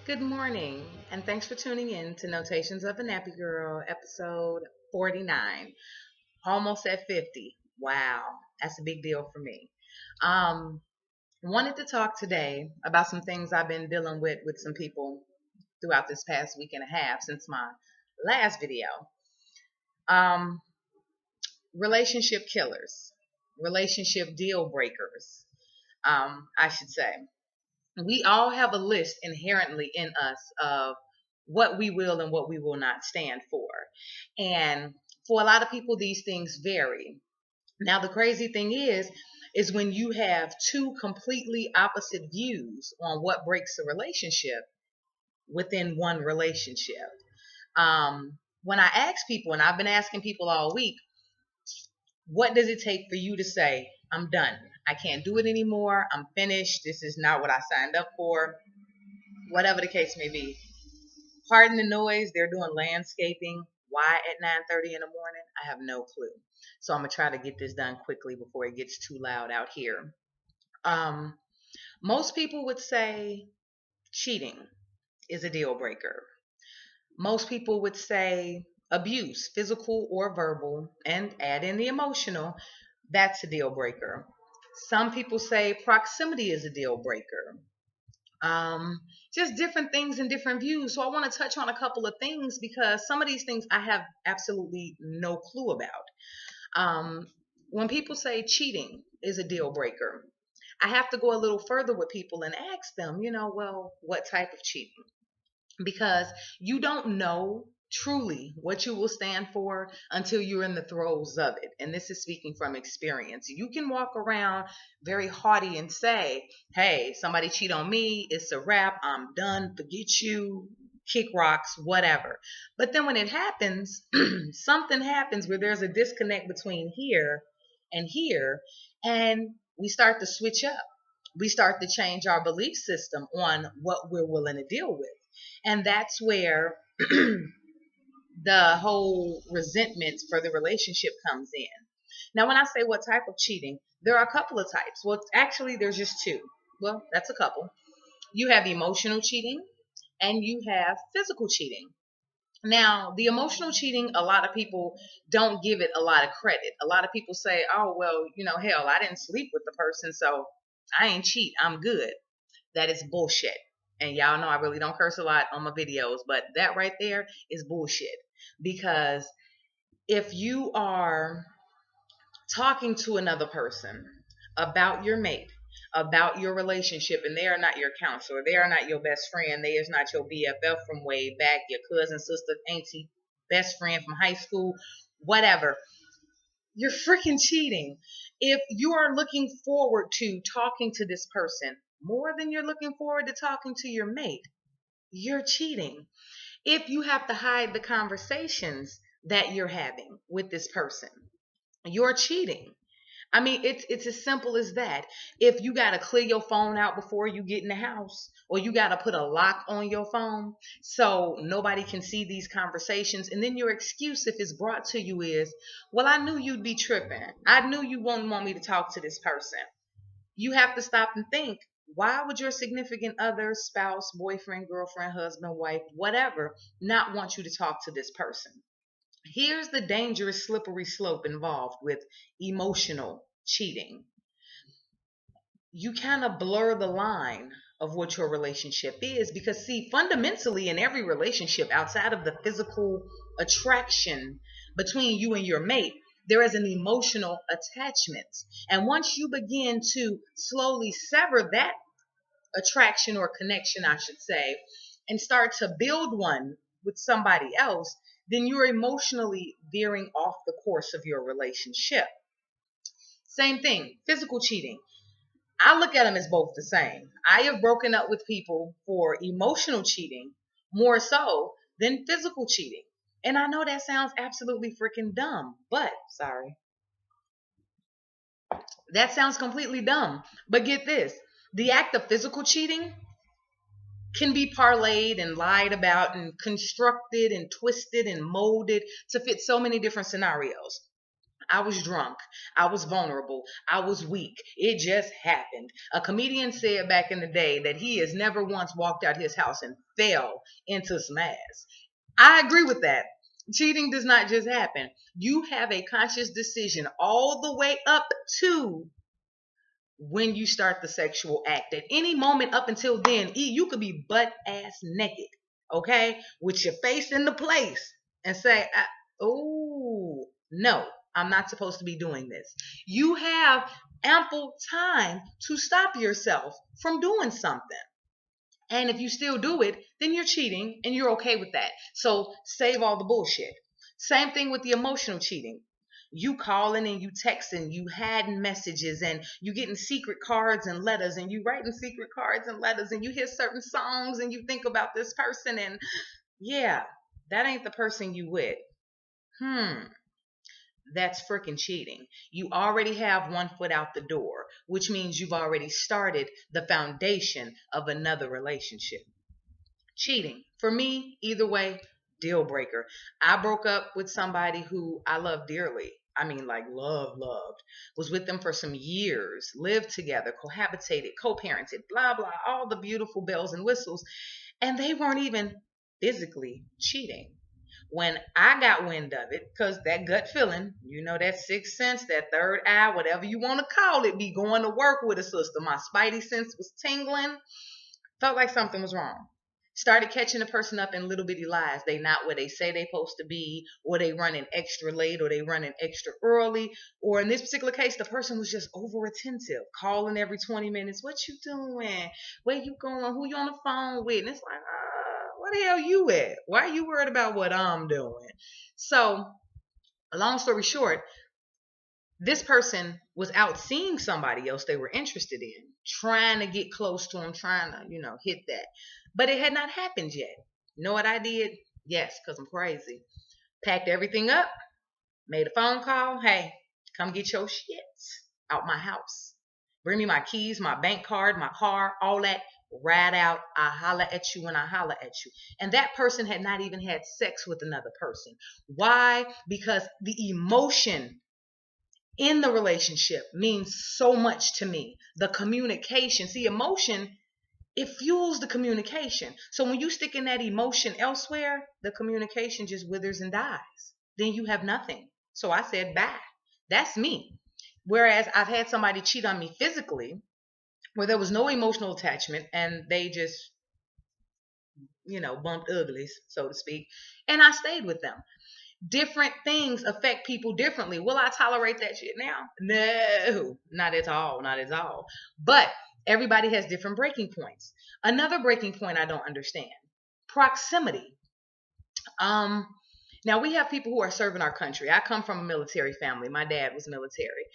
Good morning, and thanks for tuning in to Notations of a Nappy Girl, episode 49. Almost at 50. Wow, that's a big deal for me. Um, Wanted to talk today about some things I've been dealing with some people throughout this past week and a half since my last video. Um, Relationship killers, relationship deal breakers, I should say. We all have a list inherently in us of what we will and what we will not stand for. And for a lot of people, these things vary. Now, the crazy thing is when you have two completely opposite views on what breaks a relationship within one relationship. When I ask people, and I've been asking people all week, what does it take for you to say, I'm done? I can't do it anymore. I'm finished. This is not what I signed up for. Whatever the case may be. Pardon the noise. They're doing landscaping. Why at 9:30 in the morning? I have no clue. So I'm going to try to get this done quickly before it gets too loud out here. Um, Most people would say cheating is a deal breaker. Most people would say abuse, physical or verbal, and add in the emotional. That's a deal breaker. Some people say proximity is a deal breaker. um, just different things and different views. So I want to touch on a couple of things because some of these things I have absolutely no clue about. Um, when people say cheating is a deal breaker, I have to go a little further with people and ask them, well, what type of cheating? Because you don't know truly what you will stand for until you're in the throes of it. And this is speaking from experience. You can walk around very haughty and say, hey, somebody cheat on me, it's a wrap, I'm done, forget you, kick rocks, whatever. But then when it happens, something happens where there's a disconnect between here, and we start to switch up. We start to change our belief system on what we're willing to deal with. And that's where the whole resentment for the relationship comes in. Now, when I say what type of cheating, there are a couple of types. Well, actually, there's just two. Well, that's a couple. You have emotional cheating and you have physical cheating. Now, the emotional cheating, a lot of people don't give it a lot of credit. A lot of people say, oh, well, hell, I didn't sleep with the person, so I ain't cheat. I'm good. That is bullshit. And y'all know I really don't curse a lot on my videos, but that right there is bullshit. Because if you are talking to another person about your mate, about your relationship, and they are not your counselor, they are not your best friend, they is not your BFF from way back, your cousin, sister, auntie, best friend from high school, whatever, you're freaking cheating. If you are looking forward to talking to this person more than you're looking forward to talking to your mate, you're cheating. If you have to hide the conversations that you're having with this person, you're cheating. I mean, it's as simple as that. If you got to clear your phone out before you get in the house, or you got to put a lock on your phone so nobody can see these conversations, and then your excuse, if it's brought to you, is, well, I knew you'd be tripping. I knew you wouldn't want me to talk to this person. You have to stop and think, why would your significant other, spouse, boyfriend, girlfriend, husband, wife, whatever, not want you to talk to this person? Here's the dangerous slippery slope involved with emotional cheating. You kind of blur the line of what your relationship is because, see, fundamentally in every relationship outside of the physical attraction between you and your mate, there is an emotional attachment. And once you begin to slowly sever that attraction or connection, I should say, and start to build one with somebody else, then you're emotionally veering off the course of your relationship. Same thing, physical cheating. I look at them as both the same. I have broken up with people for emotional cheating more so than physical cheating. And I know that sounds absolutely freaking dumb, but sorry. That sounds completely dumb. But get this, the act of physical cheating can be parlayed and lied about and constructed and twisted and molded to fit so many different scenarios. I was drunk. I was vulnerable. I was weak. It just happened. A comedian said back in the day that he has never once walked out his house and fell into some ass. I agree with that. Cheating does not just happen. You have a conscious decision all the way up to when you start the sexual act. At any moment up until then, you could be butt ass naked, okay, with your face in the place and say, oh, no, I'm not supposed to be doing this. You have ample time to stop yourself from doing something. And if you still do it, then you're cheating and you're okay with that. So save all the bullshit. Same thing with the emotional cheating. You calling and you texting, you hiding messages, and you getting secret cards and letters, and you writing secret cards and letters, and you hear certain songs and you think about this person, and yeah, that ain't the person you with. That's freaking cheating. You already have one foot out the door, which means you've already started the foundation of another relationship. Cheating. For me, either way, deal breaker. I broke up with somebody who I love dearly. I mean, like loved. Was with them for some years, lived together, cohabitated, co-parented, blah, blah, all the beautiful bells and whistles. And they weren't even physically cheating. When I got wind of it, because that gut feeling, that sixth sense, that third eye, whatever you want to call it, be going to work with a sister. My spidey sense was tingling. Felt like something was wrong. Started catching a person up in little bitty lies. They not where they say they supposed to be, or they running extra late, or they running extra early. Or in this particular case, the person was just over attentive, calling every 20 minutes. What you doing? Where you going? Who you on the phone with? And it's like, where the hell you at? Why are you worried about what I'm doing? So, long story short, this person was out seeing somebody else they were interested in, trying to get close to him, trying to, hit that. But it had not happened yet. You know what I did? Yes, because I'm crazy. Packed everything up, made a phone call. Hey, come get your shit out my house. Bring me my keys, my bank card, my car, all that. Ride out. I holler at you when I holler at you. And that person had not even had sex with another person. Why? Because the emotion in the relationship means so much to me. The communication. See, emotion, it fuels the communication. So when you stick in that emotion elsewhere, the communication just withers and dies. Then you have nothing. So I said, bye. That's me. Whereas I've had somebody cheat on me physically, where there was no emotional attachment, and they just, bumped uglies, so to speak, and I stayed with them. Different things affect people differently. Will I tolerate that shit now? No, not at all, not at all. But everybody has different breaking points. Another breaking point I don't understand: proximity. Now we have people who are serving our country. I come from a military family. My dad was military.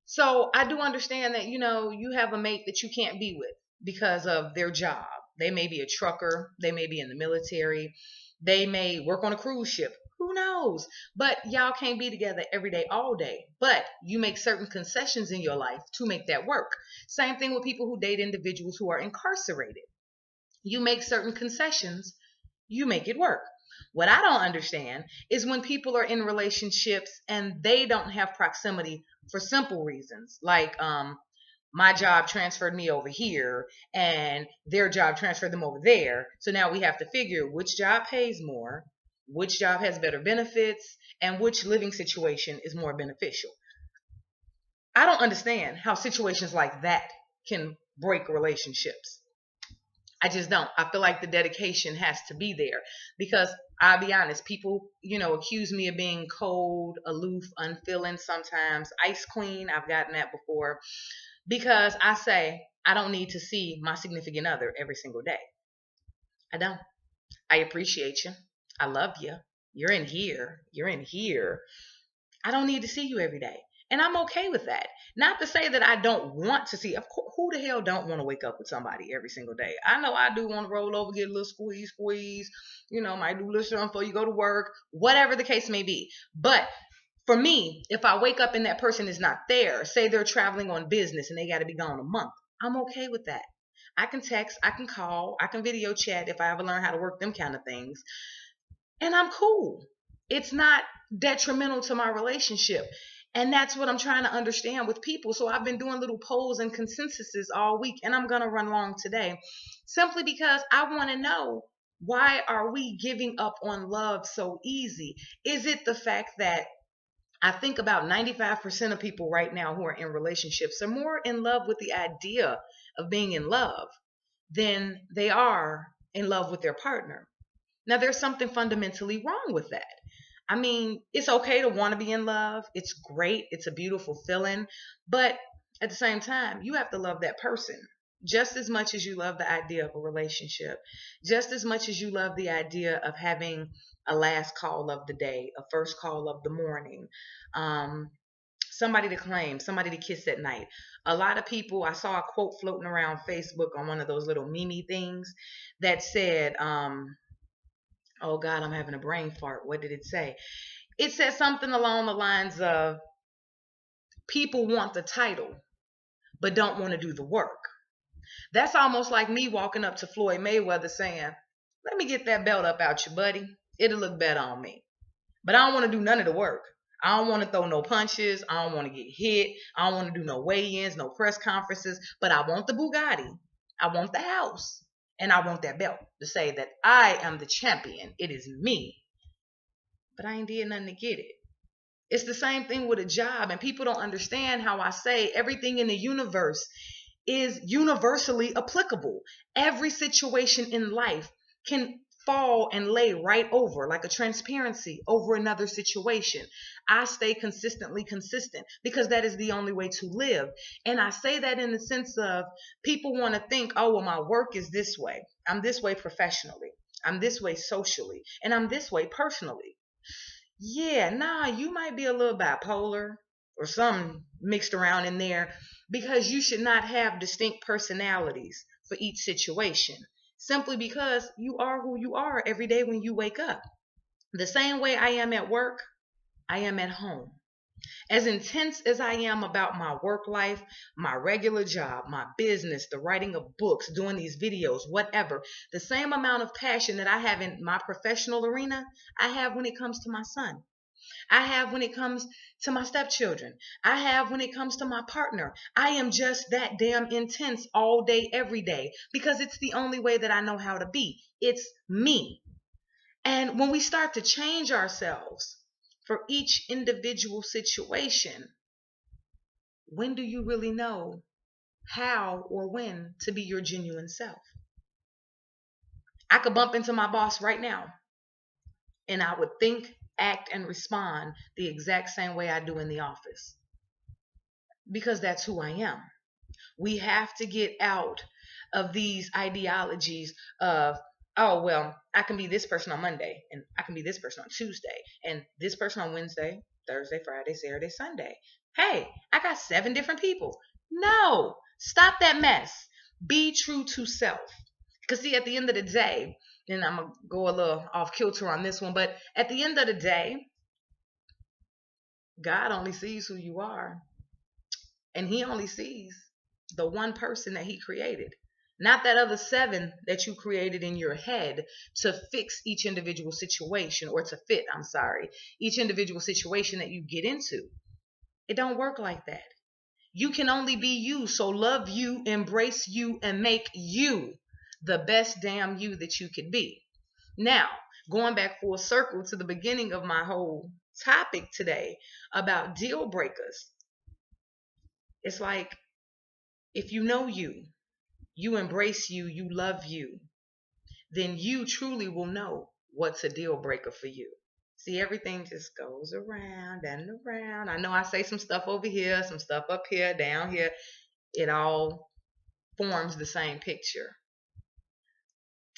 So I do understand that, you have a mate that you can't be with because of their job. They may be a trucker. They may be in the military. They may work on a cruise ship. Who knows? But y'all can't be together every day, all day. But you make certain concessions in your life to make that work. Same thing with people who date individuals who are incarcerated. You make certain concessions, you make it work. What I don't understand is when people are in relationships and they don't have proximity for simple reasons, like my job transferred me over here and their job transferred them over there. So now we have to figure which job pays more, which job has better benefits, and which living situation is more beneficial. I don't understand how situations like that can break relationships. I just don't. I feel like the dedication has to be there because I'll be honest, people, accuse me of being cold, aloof, unfeeling sometimes. Ice queen, I've gotten that before because I say I don't need to see my significant other every single day. I don't. I appreciate you. I love you. You're in here. You're in here. I don't need to see you every day. And I'm okay with that. Not to say that I don't want to see. Of course, who the hell don't want to wake up with somebody every single day? I know I do want to roll over, get a little squeeze. Might do a little something before you go to work. Whatever the case may be. But for me, if I wake up and that person is not there, say they're traveling on business and they got to be gone a month, I'm okay with that. I can text, I can call, I can video chat if I ever learn how to work them kind of things. And I'm cool. It's not detrimental to my relationship. And that's what I'm trying to understand with people. So I've been doing little polls and consensuses all week, and I'm going to run long today simply because I want to know, why are we giving up on love so easy? Is it the fact that I think about 95% of people right now who are in relationships are more in love with the idea of being in love than they are in love with their partner? Now, there's something fundamentally wrong with that. I mean, it's okay to want to be in love. It's great. It's a beautiful feeling. But at the same time, you have to love that person just as much as you love the idea of a relationship, just as much as you love the idea of having a last call of the day, a first call of the morning, um, somebody to claim, somebody to kiss at night. A lot of people, I saw a quote floating around Facebook on one of those little meme things that said, oh God, I'm having a brain fart. What did it say? It said something along the lines of, people want the title, but don't want to do the work. That's almost like me walking up to Floyd Mayweather saying, let me get that belt up out you, buddy. It'll look better on me. But I don't want to do none of the work. I don't want to throw no punches. I don't want to get hit. I don't want to do no weigh-ins, no press conferences. But I want the Bugatti. I want the house. And I want that belt to say that I am the champion. It is me. But I ain't did nothing to get it. It's the same thing with a job. And people don't understand how I say everything in the universe is universally applicable. Every situation in life can fall and lay right over, like a transparency over another situation. I stay consistently consistent because that is the only way to live. And I say that in the sense of, people want to think, oh, well, my work is this way. I'm this way professionally. I'm this way socially. And I'm this way personally. Yeah, nah, you might be a little bipolar or something mixed around in there, because you should not have distinct personalities for each situation, simply because you are who you are every day when you wake up. The same way I am at work, I am at home. As intense as I am about my work life, my regular job, my business, the writing of books, doing these videos, whatever, the same amount of passion that I have in my professional arena, I have when it comes to my son. I have when it comes to my stepchildren. I have when it comes to my partner. I am just that damn intense all day, every day, because it's the only way that I know how to be. It's me. And when we start to change ourselves for each individual situation, when do you really know how or when to be your genuine self? I could bump into my boss right now, and I would think, act, and respond the exact same way I do in the office, because that's who I am. We have to get out of these ideologies of, oh, well, I can be this person on Monday, and I can be this person on Tuesday, and this person on Wednesday, Thursday, Friday, Saturday, Sunday. Hey, I got 7 different people. No, stop that mess. Be true to self. Because see, at the end of the day, and I'm going to go a little off kilter on this one, but at the end of the day, God only sees who you are. And he only sees the one person that he created, not that other 7 that you created in your head to fix each individual situation, or to fit, each individual situation that you get into. It don't work like that. You can only be you. So love you, embrace you, and make you the best damn you that you could be. Now, going back full circle to the beginning of my whole topic today about deal breakers. It's like, if you know you, you embrace you, you love you, then you truly will know what's a deal breaker for you. See, everything just goes around and around. I know I say some stuff over here, some stuff up here, down here. It all forms the same picture.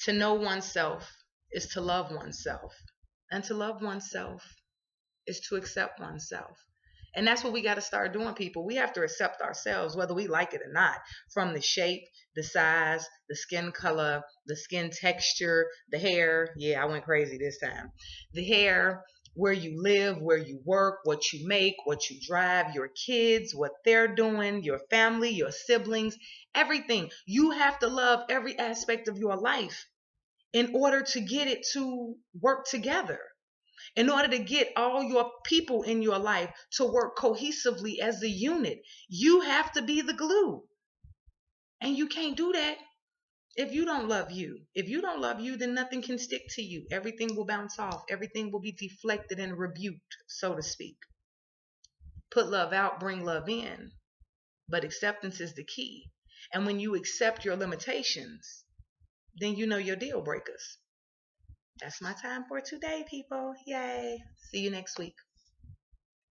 To know oneself is to love oneself. And to love oneself is to accept oneself. And that's what we got to start doing, people. We have to accept ourselves, whether we like it or not, from the shape, the size, the skin color, the skin texture, the hair. Yeah, I went crazy this time. The hair, where you live, where you work, what you make, what you drive, your kids, what they're doing, your family, your siblings, everything. You have to love every aspect of your life in order to get it to work together. In order to get all your people in your life to work cohesively as a unit, you have to be the glue. And you can't do that if you don't love you. If you don't love you, then nothing can stick to you. Everything will bounce off. Everything will be deflected and rebuked, so to speak. Put love out, bring love in. But acceptance is the key. And when you accept your limitations, then you know your deal breakers. That's my time for today, people. Yay. See you next week.